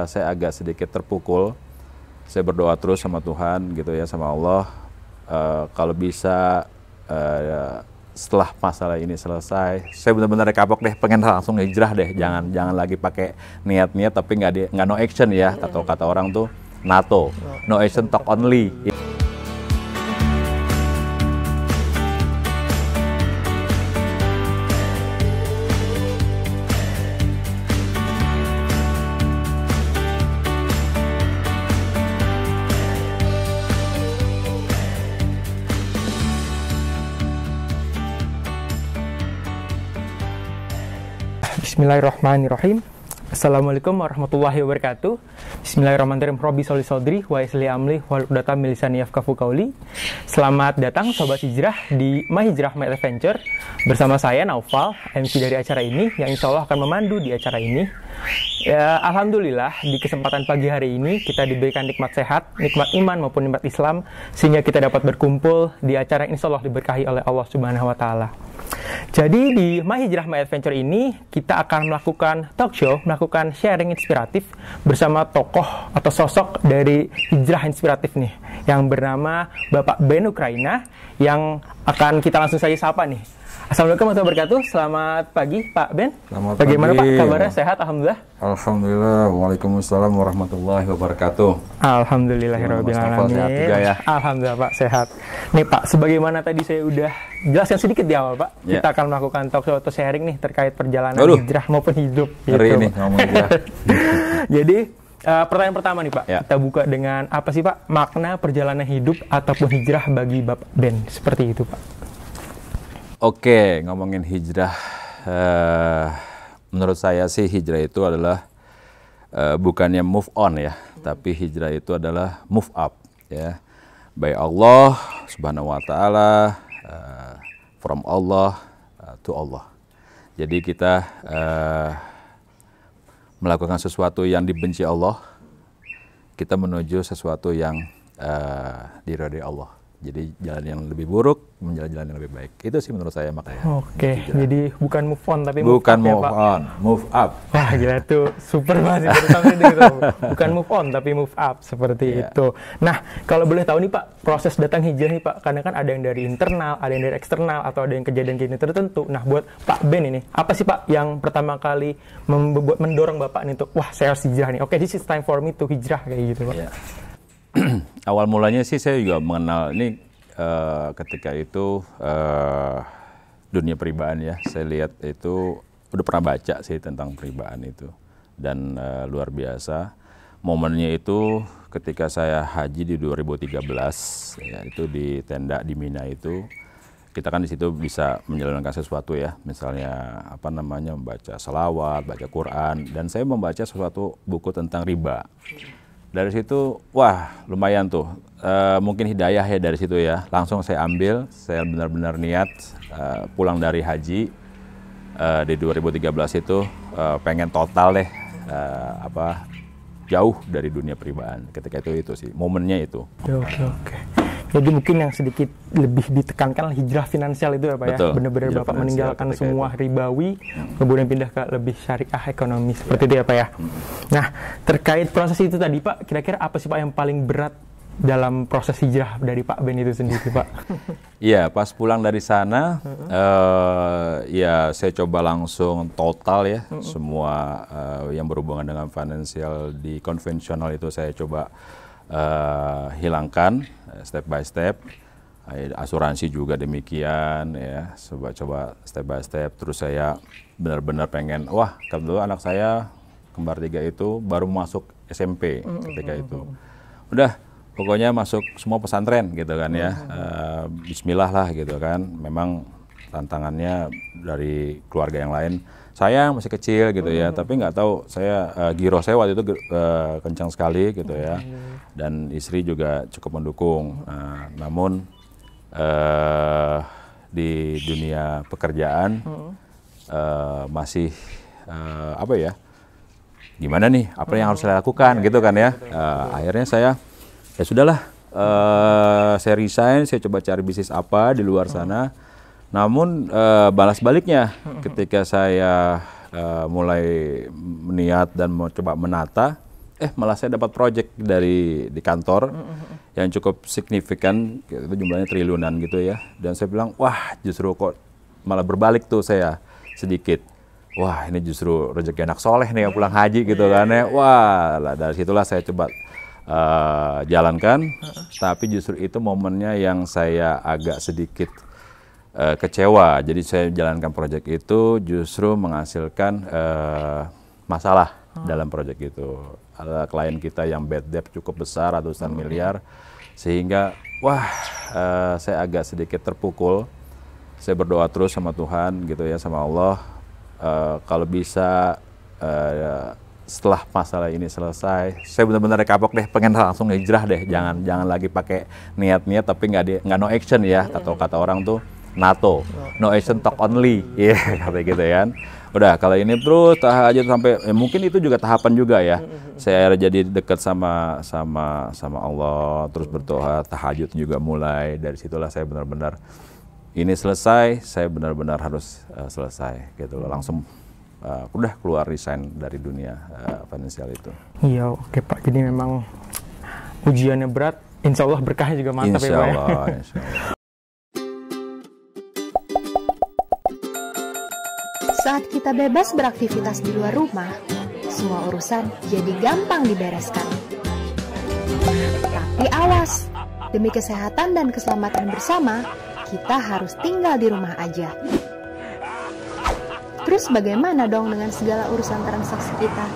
saya agak sedikit terpukul. Saya berdoa terus sama Tuhan gitu ya, sama Allah. Kalau bisa setelah masalah ini selesai, saya benar-benar kapok deh, pengen langsung hijrah deh. Jangan lagi pakai niat-niat tapi nggak no action ya, atau kata orang tuh NATO, no action talk only. Bismillahirrahmanirrahim. Assalamualaikum warahmatullahi wabarakatuh. Bismillahirrahmanirrahim. Robbi sholli sodri wa isli amli wa uqdatam min lisani yafqahu qauli. Selamat datang Sobat Hijrah di My Hijrah My Adventure. Bersama saya Naufal, MC dari acara ini, yang insya Allah akan memandu di acara ini. Ya, Alhamdulillah di kesempatan pagi hari ini kita diberikan nikmat sehat, nikmat iman maupun nikmat Islam, sehingga kita dapat berkumpul di acara yang insya Allah diberkahi oleh Allah Subhanahu Wa Taala. Jadi di My Hijrah My Adventure ini kita akan melakukan talk show, melakukan sharing inspiratif bersama tokoh atau sosok dari hijrah inspiratif nih, yang bernama Bapak Ben Ukraina, yang akan kita langsung saja sapa nih. Assalamualaikum warahmatullahi wabarakatuh. Selamat pagi Pak Ben. Selamat Bagaimana pagi. Pak kabarnya? Sehat alhamdulillah. Alhamdulillah. Waalaikumsalam warahmatullahi wabarakatuh. Alhamdulillahirabbil alamin. Sehat juga ya. Alhamdulillah Pak sehat. Nih Pak, sebagaimana tadi saya udah jelaskan sedikit di awal Pak, kita akan melakukan talk show atau sharing nih terkait perjalanan hijrah maupun hidup. Hari gitu, ini ngomong hijrah. Jadi pertanyaan pertama nih Pak, Ya. kita buka dengan apa sih Pak makna perjalanan hidup ataupun hijrah bagi Bapak Ben? Seperti itu Pak. Oke, ngomongin hijrah. Menurut saya sih hijrah itu adalah bukannya move on ya, tapi hijrah itu adalah move up ya. By Allah Subhanahu Wa Taala, from Allah to Allah. Jadi kita melakukan sesuatu yang dibenci Allah, kita menuju sesuatu yang diridhai Allah. Jadi jalan yang lebih buruk menjadi jalan yang lebih baik. Itu sih menurut saya makanya. Oke, jadi bukan move on tapi bukan move up move ya Pak. on, move up. Wah gila itu super banget itu. Bukan move on tapi move up seperti itu. Nah kalau boleh tahu nih Pak, proses datang hijrah nih Pak, karena kan ada yang dari internal, ada yang dari eksternal, atau ada yang kejadian tertentu. Nah buat Pak Ben ini, apa sih Pak yang pertama kali mendorong Bapak nih untuk wah saya harus hijrah nih. Oke, this is time for me to hijrah kayak gitu Pak. Ya. Awal mulanya sih saya juga mengenal ini ketika itu dunia peribaan ya. Saya lihat itu udah pernah baca sih tentang peribaan itu, dan luar biasa. Momennya itu ketika saya haji di 2013 ya, itu di tenda di Mina itu. Kita kan di situ bisa menjalankan sesuatu ya, misalnya apa namanya membaca salawat, baca Quran, dan saya membaca sesuatu buku tentang riba. Dari situ, wah lumayan tuh, mungkin hidayah ya dari situ ya. Langsung saya ambil, saya benar-benar niat pulang dari haji di 2013 itu pengen total deh jauh dari dunia peribaan. Ketika itu sih momennya itu. Oke. Jadi mungkin yang sedikit lebih ditekankan hijrah finansial itu ya Pak. Betul, ya. Benar-benar Bapak meninggalkan semua ribawi, kemudian pindah ke lebih syariah ekonomi seperti itu ya Pak ya. Nah terkait proses itu tadi Pak, kira-kira apa sih Pak yang paling berat dalam proses hijrah dari Pak Ben itu sendiri Pak? Iya, pas pulang dari sana, ya saya coba langsung total ya, semua yang berhubungan dengan finansial di konvensional itu saya coba hilangkan step by step. Asuransi juga demikian ya, coba step by step. Terus saya benar-benar pengen, wah kebetulan anak saya kembar 3 itu baru masuk SMP ketika itu. Udah pokoknya masuk semua pesantren gitu kan ya. Bismillah lah gitu kan. Memang tantangannya dari keluarga yang lain. Saya masih kecil gitu ya, tapi nggak tahu saya giro saya waktu itu kencang sekali gitu ya, dan istri juga cukup mendukung. Namun di dunia pekerjaan masih apa ya? Gimana nih? Apa yang harus saya lakukan gitu kan ya? Akhirnya saya ya sudahlah, saya resign, saya coba cari bisnis apa di luar sana. Namun balas baliknya ketika saya mulai niat dan mau coba menata, malah saya dapat project di kantor yang cukup signifikan, itu jumlahnya triliunan gitu ya. Dan saya bilang, wah justru kok malah berbalik tuh saya sedikit. Wah ini justru rezeki anak soleh nih yang pulang haji gitu kan ya. Wah lah, dari situlah saya coba jalankan, tapi justru itu momennya yang saya agak sedikit kecewa. Jadi saya jalankan proyek itu justru menghasilkan masalah dalam proyek itu. Ada klien kita yang bad debt cukup besar, ratusan miliar, sehingga saya agak sedikit terpukul. Saya berdoa terus sama Tuhan gitu ya, sama Allah, kalau bisa setelah masalah ini selesai, saya benar-benar kapok deh, pengen langsung hijrah deh, jangan lagi pakai niat-niat tapi nggak no action ya, atau kata orang tuh NATO, no action talk only, ya kata gitu kan. Udah kalau ini terus aja sampai mungkin itu juga tahapan juga ya. Saya jadi dekat sama Allah, terus berdoa, tahajud juga mulai. Dari situlah saya benar-benar ini selesai, saya benar-benar harus selesai gitu loh. Langsung udah keluar resign dari dunia finansial itu. Iya, oke Pak. Jadi memang ujiannya berat, insya Allah berkahnya juga mantap ya Pak. Insya Allah. Saat kita bebas beraktivitas di luar rumah, semua urusan jadi gampang dibereskan. Tapi awas, demi kesehatan dan keselamatan bersama, kita harus tinggal di rumah aja. Terus bagaimana dong dengan segala urusan transaksi kita?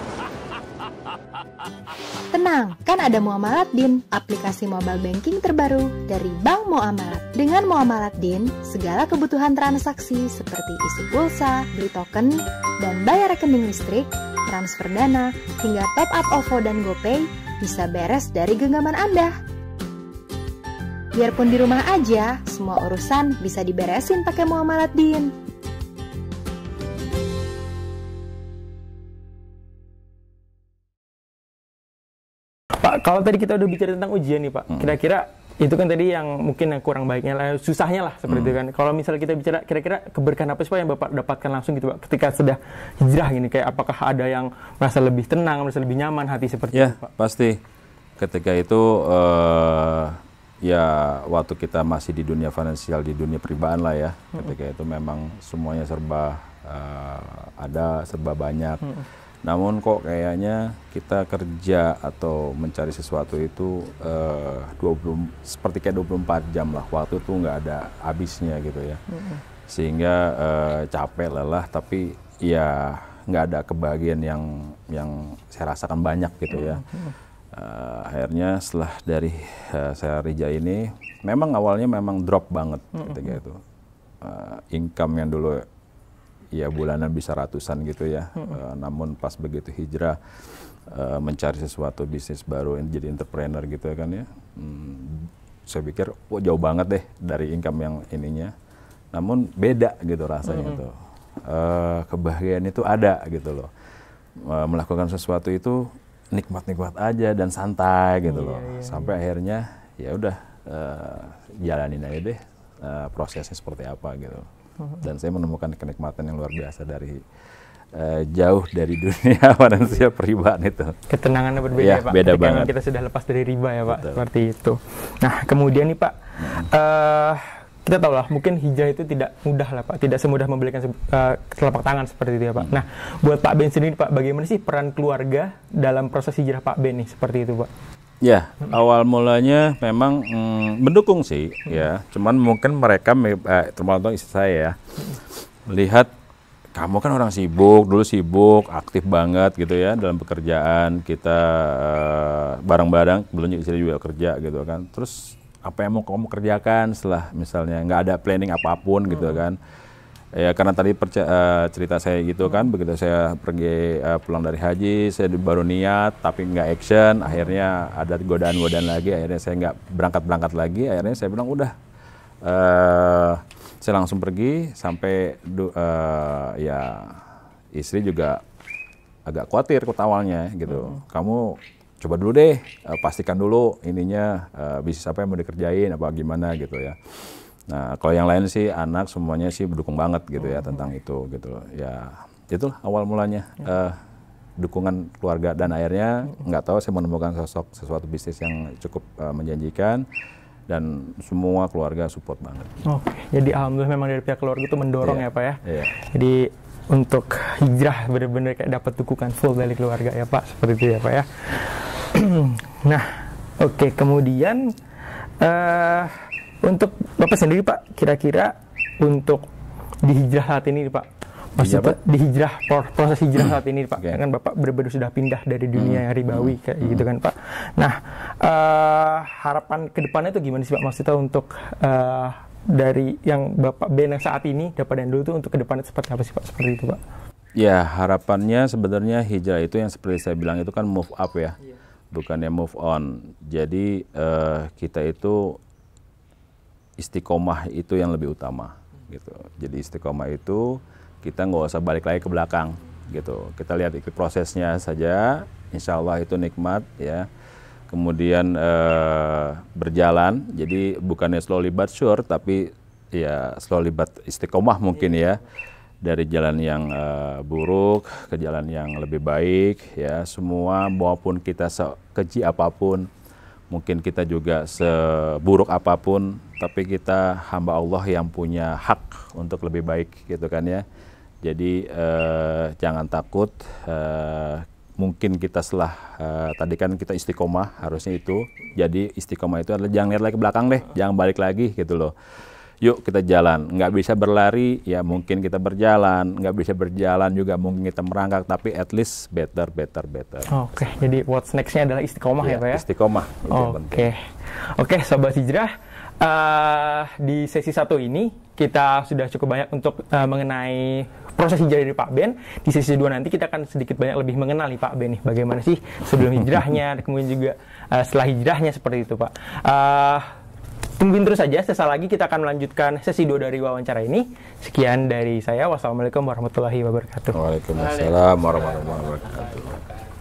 Tenang, kan ada Muamalat.din, aplikasi mobile banking terbaru dari Bank Muamalat. Dengan Muamalat.din, segala kebutuhan transaksi seperti isi pulsa, beli token, dan bayar rekening listrik, transfer dana, hingga top up OVO dan GoPay bisa beres dari genggaman Anda. Biarpun di rumah aja, semua urusan bisa diberesin pakai Muamalat.din. Pak, kalau tadi kita udah bicara tentang ujian nih Pak, kira-kira itu kan tadi yang mungkin yang kurang baiknya lah, susahnya lah seperti itu kan. Kalau misalnya kita bicara kira-kira keberkahan apa sih Pak yang Bapak dapatkan langsung gitu Pak ketika sudah hijrah gini, kayak apakah ada yang merasa lebih tenang, merasa lebih nyaman hati seperti itu Pak? Pasti. Ketika itu ya waktu kita masih di dunia finansial, di dunia peribaan lah ya, ketika itu memang semuanya serba ada, serba banyak. Namun kok kayaknya kita kerja atau mencari sesuatu itu seperti kayak 24 jam lah, waktu itu nggak ada habisnya gitu ya. Sehingga capek, lelah, tapi ya nggak ada kebahagiaan yang saya rasakan banyak gitu ya. Akhirnya setelah dari saya Rija ini, memang awalnya memang drop banget ketika itu. Income yang dulu ya bulanan bisa ratusan gitu ya, namun pas begitu hijrah mencari sesuatu bisnis baru, jadi entrepreneur gitu kan ya, saya pikir jauh banget deh dari income yang ininya, namun beda gitu rasanya tuh, kebahagiaan itu ada gitu loh, melakukan sesuatu itu nikmat-nikmat aja dan santai gitu loh, sampai akhirnya ya udah jalanin aja deh prosesnya seperti apa gitu. Dan saya menemukan kenikmatan yang luar biasa dari jauh dari dunia finansial peribaan itu. Ketenangannya berbeda ya Pak, beda banget. Kita sudah lepas dari riba ya Pak. Betul. Seperti itu. Nah kemudian nih Pak, kita tahu lah mungkin hijrah itu tidak mudah lah Pak, tidak semudah membelikan telapak tangan seperti itu ya Pak. Nah buat Pak Ben sendiri Pak, bagaimana sih peran keluarga dalam proses hijrah Pak Ben nih seperti itu Pak? Ya, awal mulanya memang mendukung sih, ya. Cuman mungkin mereka, termasuk istri saya ya, melihat kamu kan orang sibuk, dulu sibuk, aktif banget gitu ya dalam pekerjaan kita, bareng-bareng, belum istri juga kerja gitu kan. Terus apa yang mau kamu kerjakan setelah misalnya nggak ada planning apapun gitu kan? Ya karena tadi cerita saya gitu kan, begitu saya pergi pulang dari haji, saya baru niat tapi nggak action, akhirnya ada godaan-godaan lagi, akhirnya saya nggak berangkat lagi, akhirnya saya bilang udah, saya langsung pergi sampai ya istri juga agak khawatir awalnya gitu, kamu coba dulu deh, pastikan dulu ininya bisnis apa yang mau dikerjain apa gimana gitu ya. Nah, kalau yang lain sih anak semuanya sih mendukung banget gitu ya tentang itu gitu loh. Ya itulah awal mulanya dukungan keluarga, dan akhirnya nggak tahu saya menemukan sesuatu bisnis yang cukup menjanjikan, dan semua keluarga support banget. Oke, jadi alhamdulillah memang dari pihak keluarga itu mendorong ya Pak ya. Jadi untuk hijrah benar-benar kayak dapat dukungan full dari keluarga ya Pak, seperti itu ya Pak ya. Nah, oke, kemudian untuk Bapak sendiri Pak, kira-kira untuk di hijrah saat ini Pak, maksudnya di hijrah, proses hijrah saat ini Pak, kan Bapak benar-benar sudah pindah dari dunia yang ribawi kayak gitu kan Pak. Nah, harapan kedepannya itu gimana sih Pak, maksudnya untuk dari yang Bapak Ben yang saat ini dapat yang dulu tuh untuk kedepannya seperti apa sih Pak, seperti itu Pak? Ya, harapannya sebenarnya hijrah itu yang seperti saya bilang itu kan move up ya, bukannya move on. Jadi kita itu istiqomah itu yang lebih utama gitu. Jadi istiqomah itu kita nggak usah balik lagi ke belakang gitu. Kita lihat ikut prosesnya saja, insya Allah itu nikmat ya. Kemudian berjalan, jadi bukannya slowly but sure, tapi ya slowly but istiqomah mungkin ya. Dari jalan yang buruk ke jalan yang lebih baik ya. Semua maupun kita sekeji apapun, mungkin kita juga seburuk apapun, tapi kita hamba Allah yang punya hak untuk lebih baik gitu kan ya. Jadi jangan takut, mungkin kita setelah tadi kan kita istiqomah harusnya itu. Jadi istiqomah itu adalah jangan lihat lagi ke belakang deh, jangan balik lagi gitu loh. Yuk kita jalan, nggak bisa berlari ya mungkin kita berjalan, nggak bisa berjalan juga mungkin kita merangkak, tapi at least better. Oke, jadi what's next-nya adalah istiqomah ya Pak ya? Istiqomah. Oke, Sobat Hijrah, di sesi 1 ini kita sudah cukup banyak untuk mengenai proses hijrah dari Pak Ben. Di sesi 2 nanti kita akan sedikit banyak lebih mengenali Pak Ben nih, bagaimana sih sebelum hijrahnya, kemudian juga setelah hijrahnya seperti itu Pak. Tungguin terus saja, sesaat lagi kita akan melanjutkan sesi 2 dari wawancara ini. Sekian dari saya, wassalamualaikum warahmatullahi wabarakatuh. Waalaikumsalam warahmatullahi wabarakatuh.